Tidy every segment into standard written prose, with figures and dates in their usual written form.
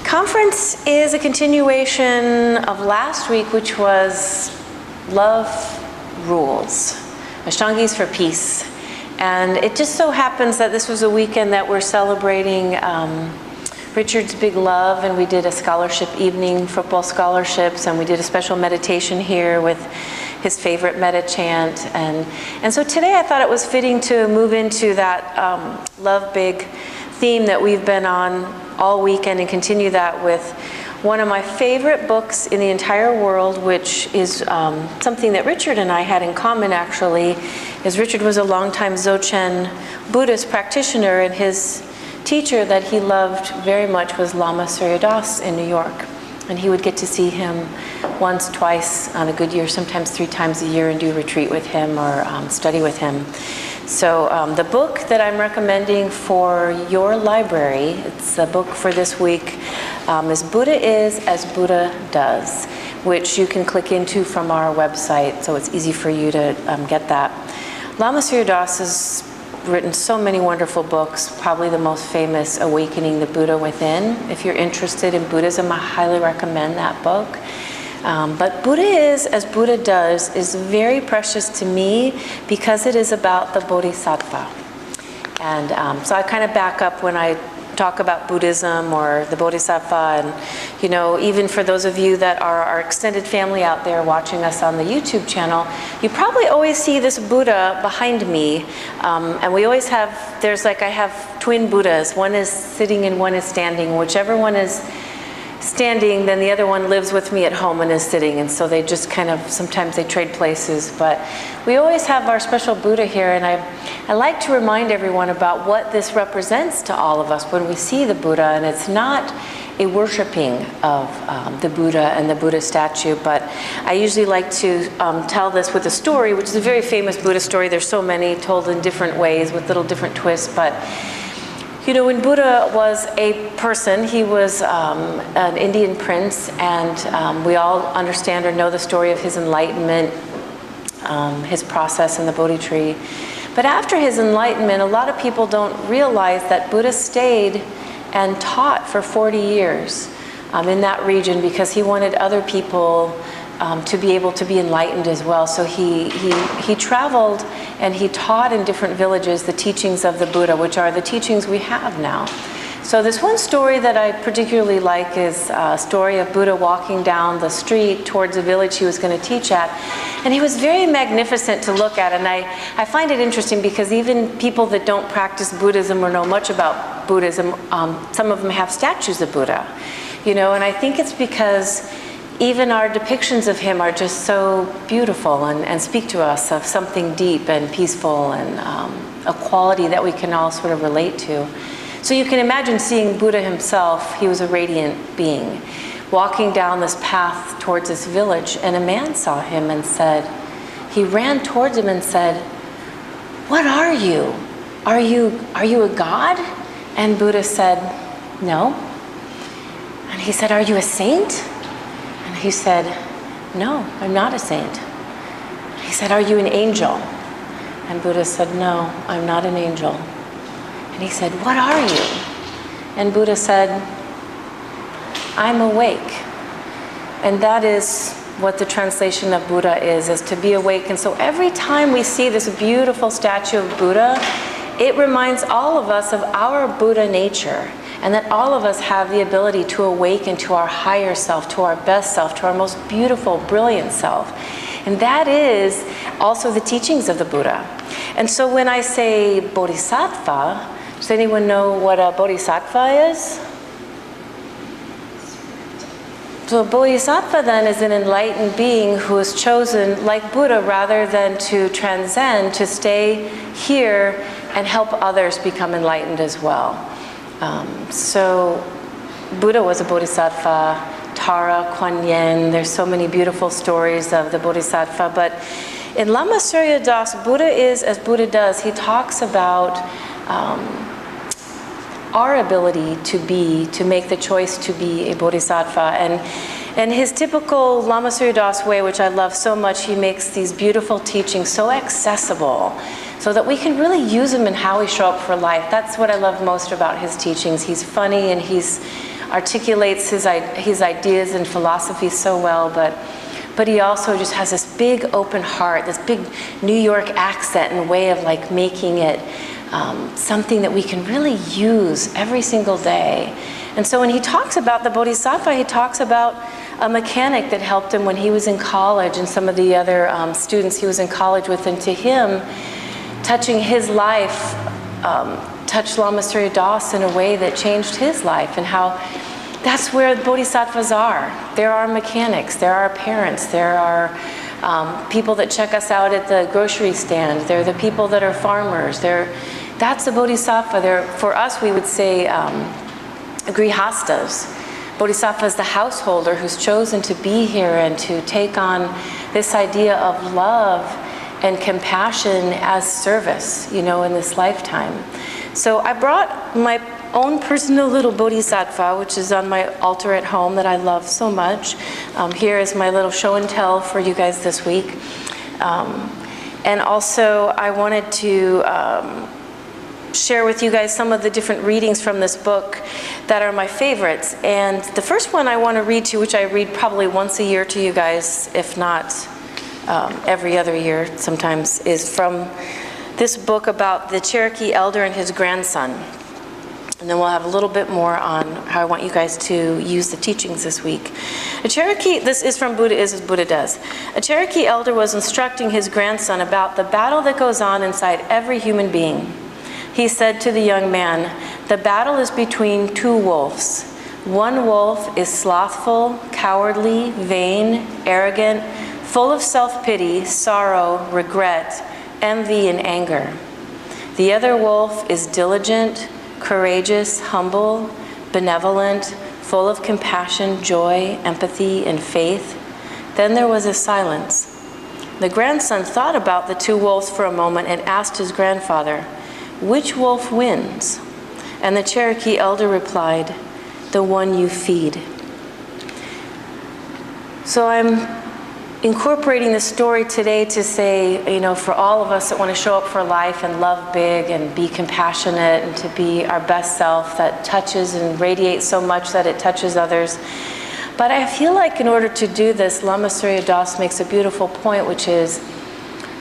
Conference is a continuation of last week, which was Love Rules, Ashtangas for Peace. And it just so happens that this was a weekend that we're celebrating Richard's big love, and we did a scholarship evening, football scholarships, and we did a special meditation here with his favorite metta chant. And so today I thought it was fitting to move into that love big theme that we've been on all weekend and continue that with one of my favorite books in the entire world, which is something that Richard and I had in common actually, is Richard was a longtime Dzogchen Buddhist practitioner, and his teacher that he loved very much was Lama Surya Das in New York. And he would get to see him once, twice on a good year, sometimes 3 times a year, and do retreat with him or study with him. So the book that I'm recommending for your library, it's the book for this week, is Buddha Is as Buddha Does, which you can click into from our website, so it's easy for you to get that. Lama Surya Das has written so many wonderful books, probably the most famous, Awakening the Buddha Within. If you're interested in Buddhism, I highly recommend that book. But Buddha Is as Buddha Does is very precious to me because it is about the Bodhisattva. And so I kind of back up when I talk about Buddhism or the Bodhisattva, and even for those of you that are our extended family out there watching us on the YouTube channel, you probably always see this Buddha behind me, and we always have, I have twin Buddhas, one is sitting and one is standing. Whichever one is standing, then the other one lives with me at home and is sitting, and so they just kind of, sometimes they trade places, but we always have our special Buddha here. And I like to remind everyone about what this represents to all of us when we see the Buddha. And it's not a worshiping of the Buddha and the Buddha statue, but I usually like to tell this with a story, which is a very famous Buddha story. There's so many told in different ways with little different twists, but when Buddha was a person, he was an Indian prince, and we all understand or know the story of his enlightenment, his process in the Bodhi tree. But after his enlightenment, a lot of people don't realize that Buddha stayed and taught for 40 years in that region because he wanted other people to be able to be enlightened as well. So he traveled and he taught in different villages the teachings of the Buddha, which are the teachings we have now. So this one story that I particularly like is a story of Buddha walking down the street towards a village he was going to teach at. And he was very magnificent to look at. And I find it interesting because even people that don't practice Buddhism or know much about Buddhism, some of them have statues of Buddha. And I think it's because even our depictions of him are just so beautiful and speak to us of something deep and peaceful and a quality that we can all sort of relate to. So you can imagine seeing Buddha himself. He was a radiant being, walking down this path towards this village, and a man saw him and he ran towards him and said, "What are you? Are you a god?" And Buddha said, "No." And he said, "Are you a saint?" And he said, "No, I'm not a saint." He said, "Are you an angel?" And Buddha said, "No, I'm not an angel." And he said, "What are you?" And Buddha said, "I'm awake." And that is what the translation of Buddha is to be awake. And so every time we see this beautiful statue of Buddha, it reminds all of us of our Buddha nature, and that all of us have the ability to awaken to our higher self, to our best self, to our most beautiful, brilliant self. And that is also the teachings of the Buddha. And so when I say Bodhisattva, does anyone know what a Bodhisattva is? So a Bodhisattva then is an enlightened being who has chosen, like Buddha, rather than to transcend, to stay here and help others become enlightened as well. So Buddha was a Bodhisattva, Tara, Kuan Yin. There's so many beautiful stories of the Bodhisattva. But in Lama Surya Das, Buddha Is as Buddha Does, he talks about our ability to make the choice to be a Bodhisattva. And his typical Lama Surya Das way, which I love so much, he makes these beautiful teachings so accessible so that we can really use them in how we show up for life. That's what I love most about his teachings. He's funny and he's articulates his ideas and philosophy so well, but he also just has this big open heart, this big New York accent and way of like making it something that we can really use every single day. And so when he talks about the Bodhisattva, he talks about a mechanic that helped him when he was in college and some of the other students he was in college with. And to him, touching his life touched Lama Surya Das in a way that changed his life, and how that's where the Bodhisattvas are. There are mechanics, there are parents, there are people that check us out at the grocery stand, they're the people that are farmers. That's the Bodhisattva. For us, we would say grihastas. Bodhisattva is the householder who's chosen to be here and to take on this idea of love and compassion as service, in this lifetime. So I brought my own personal little Bodhisattva, which is on my altar at home that I love so much. Here is my little show and tell for you guys this week. And also I wanted to share with you guys some of the different readings from this book that are my favorites. And the first one I want to read to you, which I read probably once a year to you guys, if not every other year sometimes, is from this book about the Cherokee elder and his grandson. And then we'll have a little bit more on how I want you guys to use the teachings this week. This is from Buddha Is as Buddha Does. A Cherokee elder was instructing his grandson about the battle that goes on inside every human being. He said to the young man, "The battle is between two wolves. One wolf is slothful, cowardly, vain, arrogant, full of self-pity, sorrow, regret, envy, and anger. The other wolf is diligent, courageous, humble, benevolent, full of compassion, joy, empathy, and faith." Then there was a silence. The grandson thought about the two wolves for a moment and asked his grandfather, "Which wolf wins?" And the Cherokee elder replied, "The one you feed." So I'm incorporating this story today to say, for all of us that want to show up for life and love big and be compassionate and to be our best self that touches and radiates so much that it touches others. But I feel like in order to do this, Lama Surya Das makes a beautiful point, which is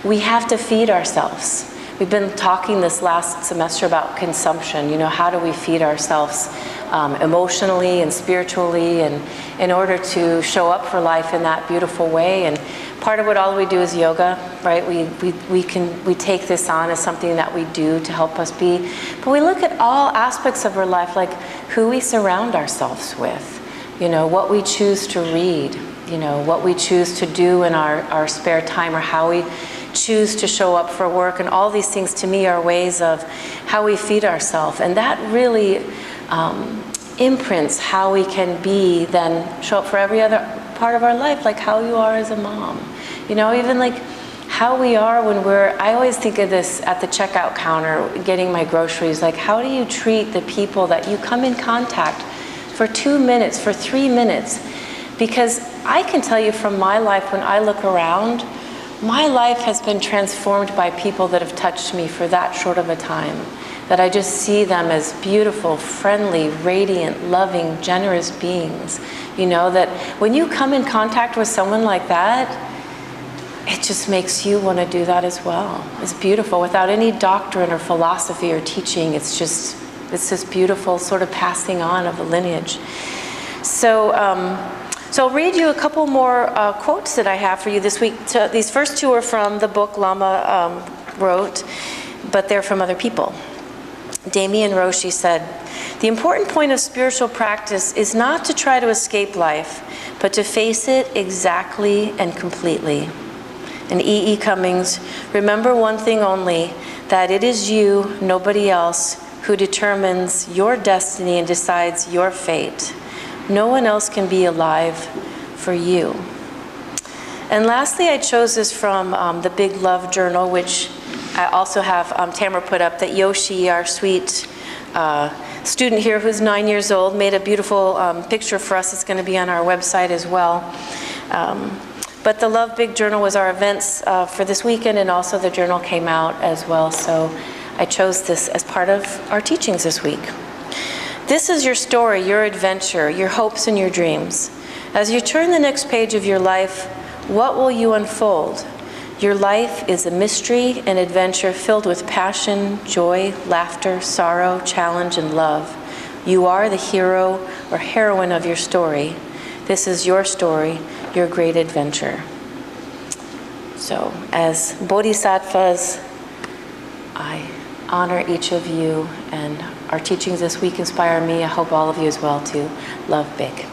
we have to feed ourselves. We've been talking this last semester about consumption. How do we feed ourselves emotionally and spiritually, and in order to show up for life in that beautiful way. And part of what all we do is yoga, right? We take this on as something that we do to help us be. But we look at all aspects of our life, like who we surround ourselves with, what we choose to read, what we choose to do in our spare time, or how we choose to show up for work. And all these things to me are ways of how we feed ourselves. And that really imprints how we can then show up for every other part of our life, like how you are as a mom. Even like how we are when I always think of this at the checkout counter, getting my groceries, like how do you treat the people that you come in contact for 2 minutes, for 3 minutes? Because I can tell you from my life, when I look around, my life has been transformed by people that have touched me for that short of a time. That I just see them as beautiful, friendly, radiant, loving, generous beings. That when you come in contact with someone like that, it just makes you want to do that as well. It's beautiful, without any doctrine or philosophy or teaching. It's this beautiful sort of passing on of the lineage. So I'll read you a couple more quotes that I have for you this week. These first two are from the book Lama wrote, but they're from other people. Damien Roshi said, "The important point of spiritual practice is not to try to escape life, but to face it exactly and completely." And E.E. Cummings, "Remember one thing only, that it is you, nobody else, who determines your destiny and decides your fate. No one else can be alive for you." And lastly, I chose this from the Big Love Journal, which I also have Tamara put up, that Yoshi, our sweet student here who's 9 years old, made a beautiful picture for us. It's going to be on our website as well. But the Love Big Journal was our events for this weekend, and also the journal came out as well. So I chose this as part of our teachings this week. This is your story, your adventure, your hopes and your dreams. As you turn the next page of your life, what will you unfold? Your life is a mystery and adventure filled with passion, joy, laughter, sorrow, challenge, and love. You are the hero or heroine of your story. This is your story, your great adventure. So, as Bodhisattvas, I honor each of you, and our teachings this week inspire me. I hope all of you as well too. Love big.